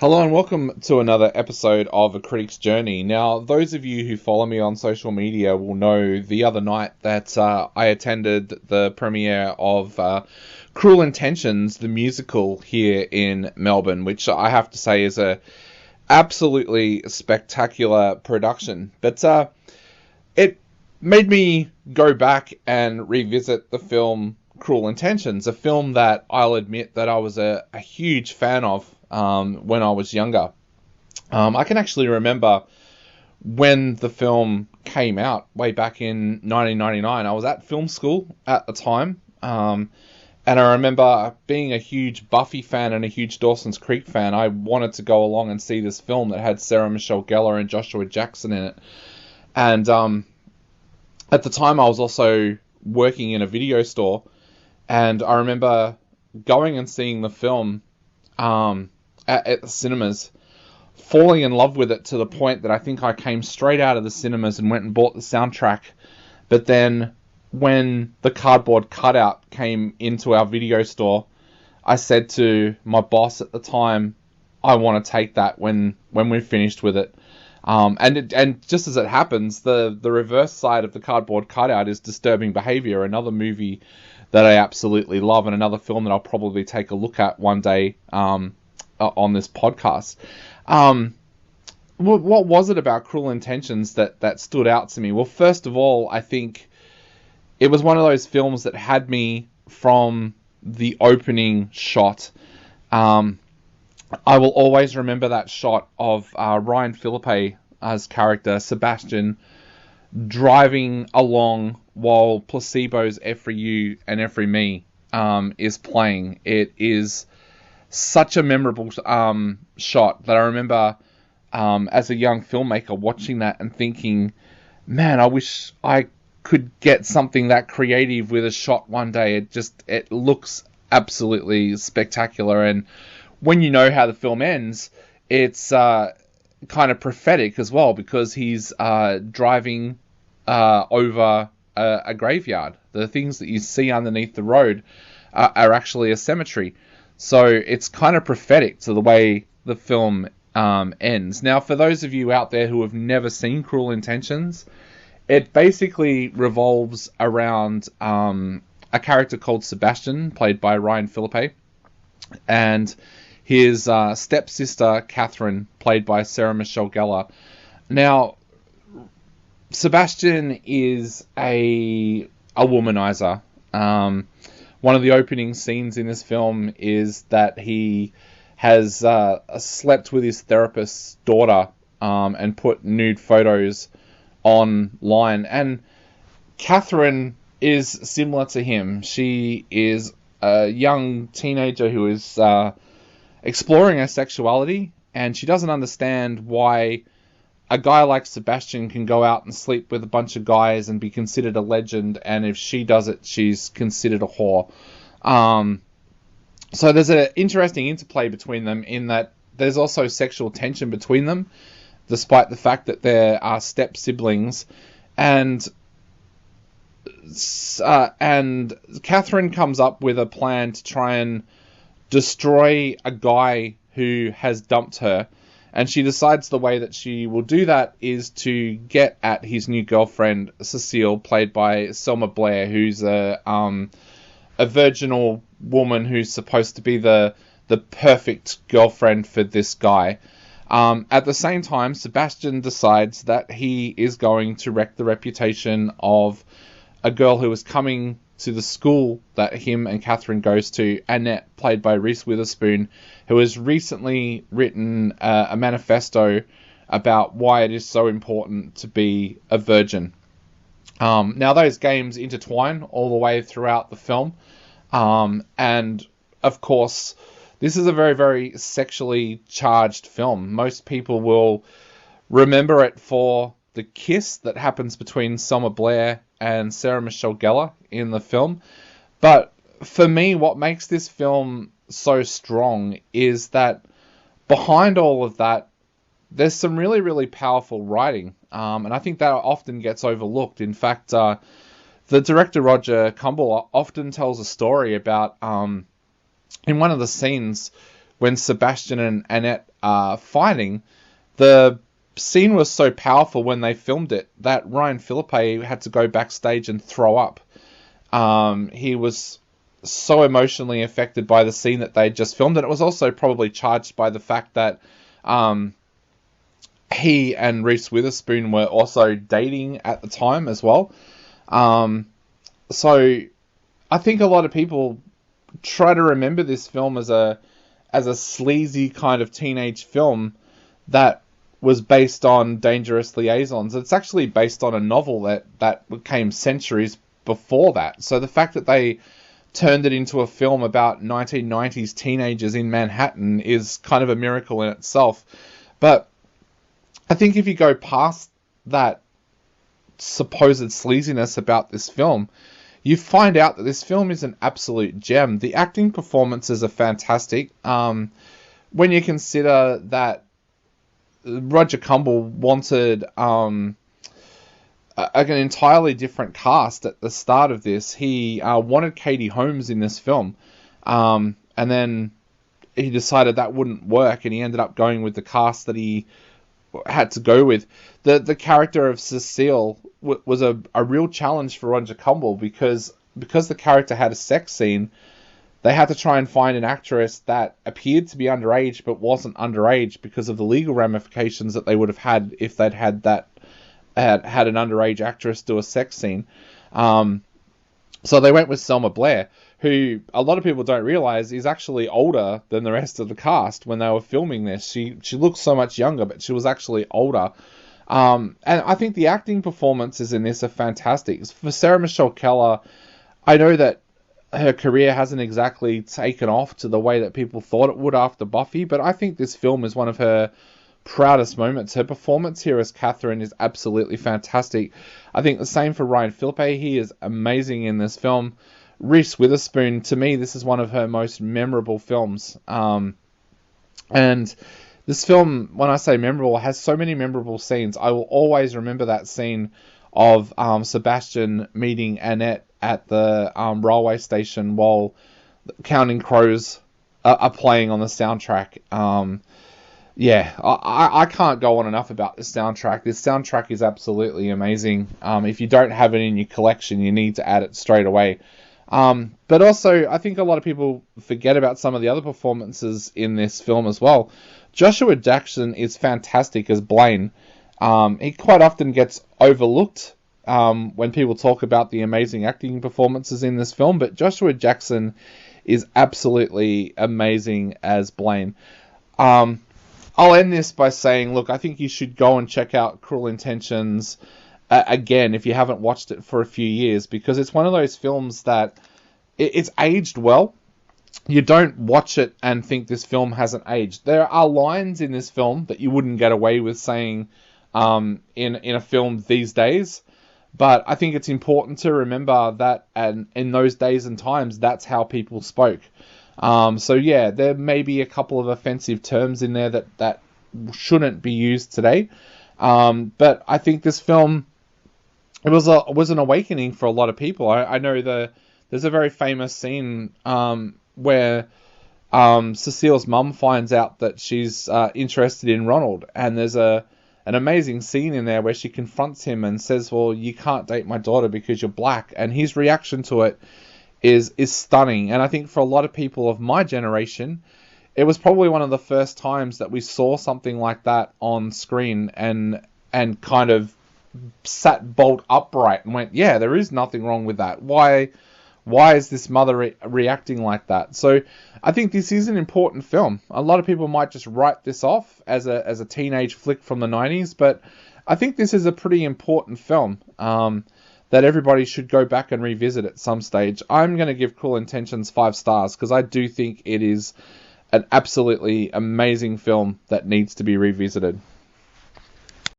Hello and welcome to another episode of A Critic's Journey. Now, those of you who follow me on social media will know the other night that I attended the premiere of Cruel Intentions, the musical here in Melbourne, which I have to say is a absolutely spectacular production. But it made me go back and revisit the film Cruel Intentions, a film that I'll admit that I was a huge fan of when I was younger. I can actually remember when the film came out way back in 1999. I was at film school at the time, and I remember being a huge Buffy fan and a huge Dawson's Creek fan. I wanted to go along and see this film that had Sarah Michelle Gellar and Joshua Jackson in it. And at the time I was also working in a video store, and I remember going and seeing the film at the cinemas, falling in love with it to the point that I think I came straight out of the cinemas and went and bought the soundtrack. But then when the cardboard cutout came into our video store, I said to my boss at the time, I want to take that when we're finished with it. And just as it happens, the reverse side of the cardboard cutout is Disturbing Behaviour, another movie that I absolutely love, and another film that I'll probably take a look at one day on this podcast. What was it about Cruel Intentions that stood out to me? Well, first of all, I think it was one of those films that had me from the opening shot. I will always remember that shot of Ryan Philippe as character, Sebastian, driving along while Placebo's Every You and Every Me is playing. It is such a memorable shot that I remember as a young filmmaker watching that and thinking, man, I wish I could get something that creative with a shot one day. It looks absolutely spectacular, and when you know how the film ends, it's kind of prophetic as well, because he's driving over a graveyard. The things that you see underneath the road are actually a cemetery. So it's kind of prophetic to the way the film ends. Now, for those of you out there who have never seen Cruel Intentions, it basically revolves around a character called Sebastian, played by Ryan Philippe, and his stepsister, Catherine, played by Sarah Michelle Gellar. Now, Sebastian is a womanizer. One of the opening scenes in this film is that he has slept with his therapist's daughter and put nude photos online. And Catherine is similar to him. She is a young teenager who is exploring her sexuality, and she doesn't understand why a guy like Sebastian can go out and sleep with a bunch of guys and be considered a legend, and if she does it, she's considered a whore. So there's an interesting interplay between them in that there's also sexual tension between them, despite the fact that there are step siblings, and Catherine comes up with a plan to try and destroy a guy who has dumped her, and she decides the way that she will do that is to get at his new girlfriend, Cecile, played by Selma Blair, who's a virginal woman who's supposed to be the perfect girlfriend for this guy. At the same time, Sebastian decides that he is going to wreck the reputation of a girl who is coming to the school that him and Catherine goes to, Annette, played by Reese Witherspoon, who has recently written a manifesto about why it is so important to be a virgin. Now, those games intertwine all the way throughout the film, and of course, this is a very, very sexually charged film. Most people will remember it for the kiss that happens between Selma Blair and Sarah Michelle Gellar in the film. But for me, what makes this film so strong is that behind all of that, there's some really, really powerful writing. And I think that often gets overlooked. In fact, the director, Roger Kumble, often tells a story about, in one of the scenes, when Sebastian and Annette fighting, the scene was so powerful when they filmed it that Ryan Philippe had to go backstage and throw up. He was so emotionally affected by the scene that they just filmed, and it was also probably charged by the fact that he and Reese Witherspoon were also dating at the time as well. So I think a lot of people try to remember this film as a sleazy kind of teenage film that was based on Dangerous Liaisons. It's actually based on a novel that came centuries before that. So the fact that they turned it into a film about 1990s teenagers in Manhattan is kind of a miracle in itself. But I think if you go past that supposed sleaziness about this film, you find out that this film is an absolute gem. The acting performances are fantastic. When you consider that Roger Kumble wanted an entirely different cast at the start of this. He wanted Katie Holmes in this film, and then he decided that wouldn't work, and he ended up going with the cast that he had to go with. The character of Cecile was a real challenge for Roger Kumble because the character had a sex scene. They had to try and find an actress that appeared to be underage but wasn't underage because of the legal ramifications that they would have had if they'd had an underage actress do a sex scene. So they went with Selma Blair, who a lot of people don't realize is actually older than the rest of the cast when they were filming this. She looks so much younger, but she was actually older. And I think the acting performances in this are fantastic. For Sarah Michelle Gellar, I know that her career hasn't exactly taken off to the way that people thought it would after Buffy, but I think this film is one of her proudest moments. Her performance here as Catherine is absolutely fantastic. I think the same for Ryan Philippe. He is amazing in this film. Reese Witherspoon, to me, this is one of her most memorable films. And this film, when I say memorable, has so many memorable scenes. I will always remember that scene of Sebastian meeting Annette at the railway station while Counting Crows are playing on the soundtrack. I can't go on enough about this soundtrack. This soundtrack is absolutely amazing. If you don't have it in your collection, you need to add it straight away. But also, I think a lot of people forget about some of the other performances in this film as well. Joshua Jackson is fantastic as Blaine. He quite often gets overlooked when people talk about the amazing acting performances in this film, but Joshua Jackson is absolutely amazing as Blaine. I'll end this by saying, look, I think you should go and check out Cruel Intentions again if you haven't watched it for a few years, because it's one of those films that it's aged well. You don't watch it and think this film hasn't aged. There are lines in this film that you wouldn't get away with saying in a film these days, but I think it's important to remember that, and in those days and times, that's how people spoke. There may be a couple of offensive terms in there that shouldn't be used today. But I think this film, it was an awakening for a lot of people. I know there's a very famous scene where Cecile's mum finds out that she's interested in Ronald, and there's an amazing scene in there where she confronts him and says, well, you can't date my daughter because you're black, and his reaction to it is stunning. And I think for a lot of people of my generation, it was probably one of the first times that we saw something like that on screen and kind of sat bolt upright and went, yeah, there is nothing wrong with that. Why is this mother reacting like that? So I think this is an important film. A lot of people might just write this off as a teenage flick from the 90s, but I think this is a pretty important film that everybody should go back and revisit at some stage. I'm going to give Cruel Intentions 5 stars because I do think it is an absolutely amazing film that needs to be revisited.